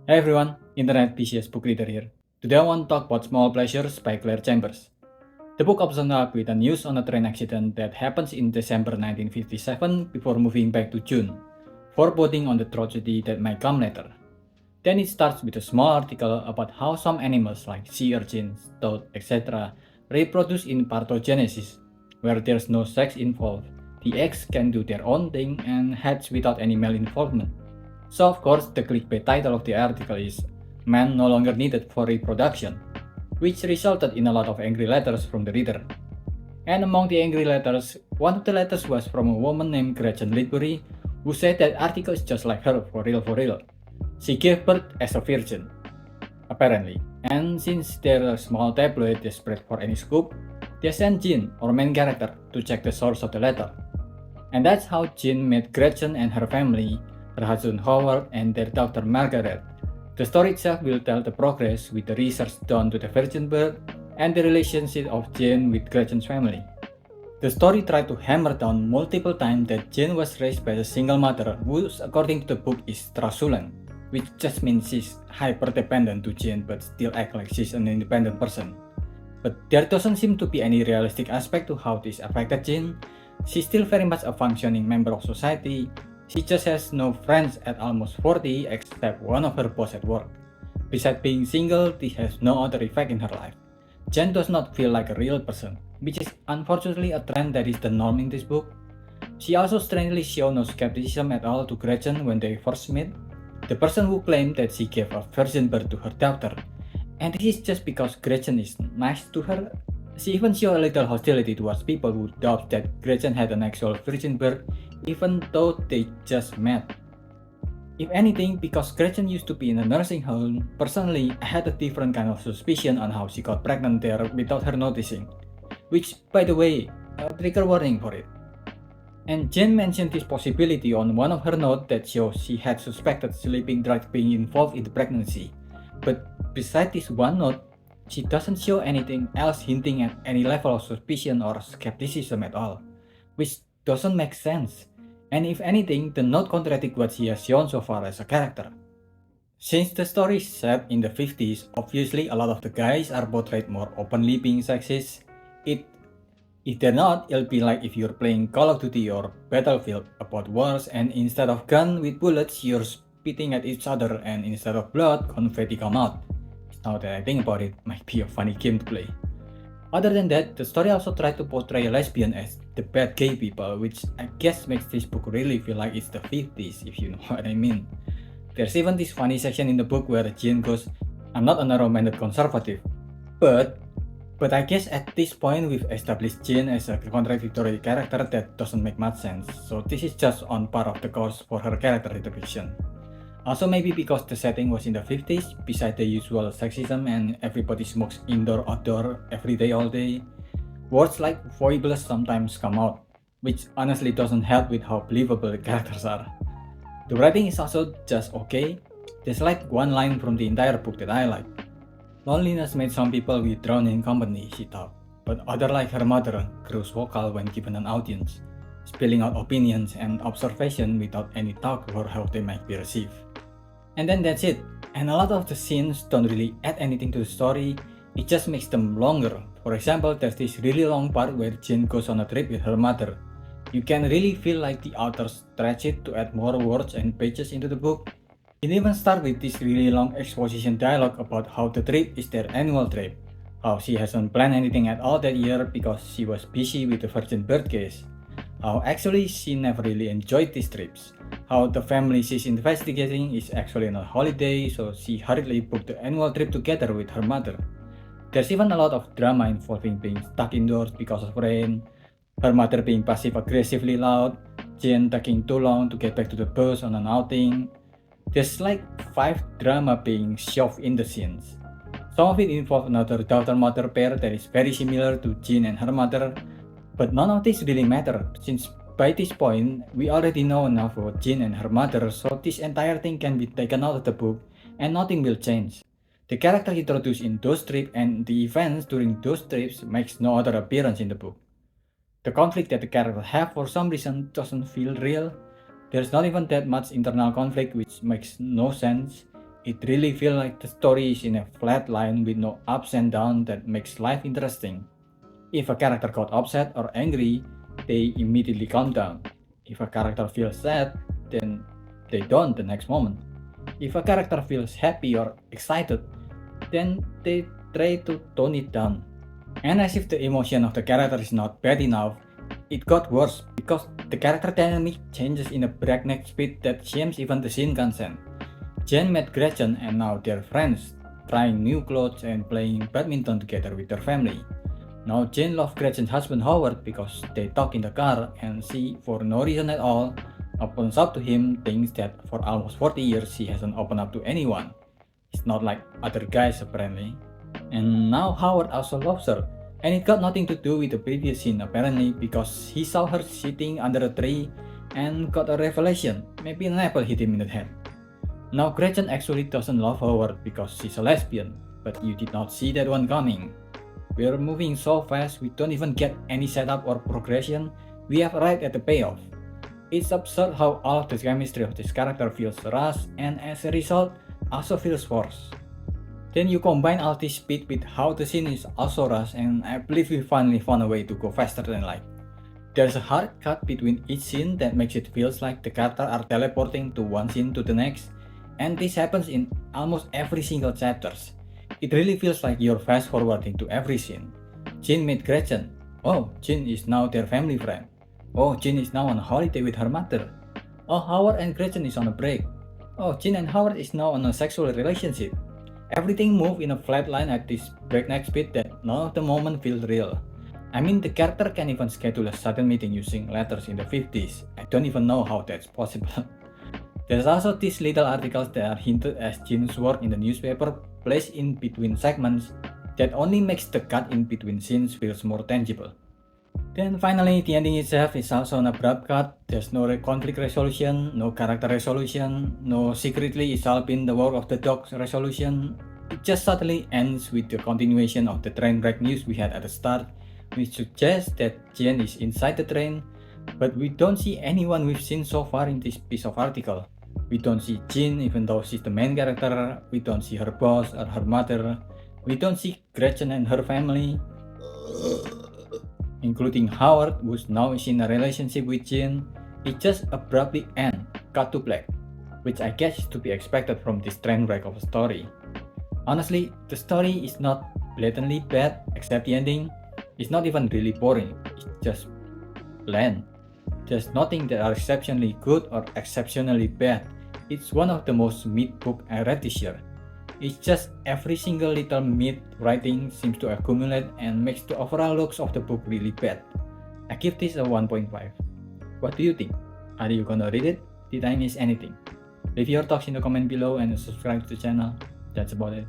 Hey everyone, Internet PCS book reader here. Today I want to talk about Small Pleasures by Claire Chambers. The book opens up with a news on a train accident that happens in December 1957 before moving back to June, foreboding on the tragedy that might come later. Then it starts with a small article about how some animals like sea urchins, toads, etc. reproduce in parthenogenesis, where there's no sex involved. The eggs can do their own thing and hatch without any male involvement. So of course the clickbait title of the article is "Man no longer needed for reproduction," which resulted in a lot of angry letters from the reader. And among the angry letters, one of the letters was from a woman named Gretchen Lidbury, who said that article is just like her, for real for real. She gave birth as a virgin, apparently. And since they're a small tabloid desperate for any scoop, they sent Jean, our main character, to check the source of the letter. And that's how Jean met Gretchen and her family, her husband Howard and their daughter Margaret. The story itself will tell the progress with the research done to the virgin birth and the relationship of Jane with Gretchen's family. The story tried to hammer down multiple times that Jane was raised by a single mother who, according to the book, is truculent, which just means she's hyper-dependent to Jane but still act like she's an independent person. But there doesn't seem to be any realistic aspect to how this affected Jane. She's still very much a functioning member of society. She just has no friends at almost 40 except one of her boss at work. Besides being single, this has no other effect in her life. Jen does not feel like a real person, which is unfortunately a trend that is the norm in this book. She also strangely shows no skepticism at all to Gretchen when they first meet, the person who claimed that she gave a virgin birth to her daughter. And this is just because Gretchen is nice to her. She even shows a little hostility towards people who doubt that Gretchen had an actual virgin birth, even though they just met. If anything, because Gretchen used to be in a nursing home, personally I had a different kind of suspicion on how she got pregnant there without her noticing. Which, by the way, a trigger warning for it. And Jen mentioned this possibility on one of her notes that shows she had suspected sleeping drugs being involved in the pregnancy. But besides this one note, she doesn't show anything else hinting at any level of suspicion or skepticism at all, which doesn't make sense. And if anything, the note contradicts what she has shown so far as a character. Since the story is set in the 50s, obviously a lot of the guys are portrayed more openly being sexist. If they're not, it'll be like if you're playing Call of Duty or Battlefield about wars and instead of gun with bullets, you're spitting at each other and instead of blood, confetti come out. Now that I think about it, might be a funny game to play. Other than that, the story also tried to portray a lesbian as the bad gay people, which I guess makes this book really feel like it's the 50s, if you know what I mean. There's even this funny section in the book where Jean goes, "I'm not a narrow-minded conservative, but I guess at this point we've established Jean as a contradictory character that doesn't make much sense, so this is just on par of the course for her character depiction. Also maybe because the setting was in the 50s, besides the usual sexism and everybody smokes indoor outdoor every day all day, words like foibles sometimes come out, which honestly doesn't help with how believable the characters are. The writing is also just okay. There's like one line from the entire book that I like. Loneliness made some people withdrawn in company, she thought, but others like her mother grows vocal when given an audience, spilling out opinions and observation without any thought for how they might be received. And then that's it. And a lot of the scenes don't really add anything to the story, it just makes them longer. For example, there's this really long part where Jane goes on a trip with her mother. You can really feel like the author stretched it to add more words and pages into the book. It even starts with this really long exposition dialogue about how the trip is their annual trip, how she hasn't planned anything at all that year because she was busy with the virgin birth case, how actually she never really enjoyed these trips, how the family she's investigating is actually on a holiday so she hurriedly booked the annual trip together with her mother. There's even a lot of drama involving being stuck indoors because of rain, her mother being passive-aggressively loud, Jane taking too long to get back to the bus on an outing. There's like 5 drama being shoved in the scenes. Some of it involves another daughter-mother pair that is very similar to Jane and her mother, but none of this really matter since by this point we already know enough about Jane and her mother, so this entire thing can be taken out of the book and nothing will change. The character introduced in those trips and the events during those trips makes no other appearance in the book. The conflict that the characters have for some reason doesn't feel real. There's not even that much internal conflict, which makes no sense. It really feels like the story is in a flat line with no ups and downs that makes life interesting. If a character got upset or angry, they immediately calm down. If a character feels sad, then they don't the next moment. If a character feels happy or excited, then they try to tone it down. And as if the emotion of the character is not bad enough, it got worse because the character dynamic changes in a breakneck speed that shames even the scene consent. Jen met Gretchen and now they're friends, trying new clothes and playing badminton together with their family. Now Jen loves Gretchen's husband Howard because they talk in the car and she, for no reason at all, opens up to him things that for almost 40 years she hasn't opened up to anyone. It's not like other guys apparently. And now Howard also loves her. And it got nothing to do with the previous scene apparently because he saw her sitting under a tree and got a revelation. Maybe an apple hit him in the head. Now Gretchen actually doesn't love Howard because she's a lesbian, but you did not see that one coming. We're moving so fast we don't even get any setup or progression, we have arrived at the payoff. It's absurd how all of the chemistry of this character feels rushed and as a result also feels forced. Then you combine all this speed with how the scene is also rushed and I believe we finally found a way to go faster than light. There's a hard cut between each scene that makes it feels like the characters are teleporting to one scene to the next, and this happens in almost every single chapters. It really feels like you're fast forwarding to every scene. Jean met Gretchen. Oh, Jean is now their family friend. Oh, Jean is now on a holiday with her mother. Oh, Howard and Gretchen is on a break. Oh, Jean and Howard is now on a sexual relationship. Everything moves in a flat line at this breakneck speed that none of the moment feels real. I mean, the character can even schedule a sudden meeting using letters in the 50s. I don't even know how that's possible. There's also these little articles that are hinted as Jean's work in the newspaper placed in between segments that only makes the cut in between scenes feels more tangible. Then finally, the ending itself is also an abrupt cut. There's no conflict resolution, no character resolution, no secretly it's all been the work of the dog resolution. It just suddenly ends with the continuation of the train wreck news we had at the start, which suggests that Jen is inside the train, but we don't see anyone we've seen so far in this piece of article. We don't see Jean even though she's the main character, we don't see her boss or her mother, we don't see Gretchen and her family, including Howard who's now in a relationship with Jean. It just abruptly ends, cut to black, which I guess is to be expected from this train wreck of a story. Honestly, the story is not blatantly bad except the ending. It's not even really boring, it's just bland. There's nothing that are exceptionally good or exceptionally bad. It's one of the most mid book I read this year. It's just every single little mid writing seems to accumulate and makes the overall looks of the book really bad. I give this a 1.5. What do you think? Are you gonna read it? Did I miss anything? Leave your thoughts in the comment below and subscribe to the channel. That's about it.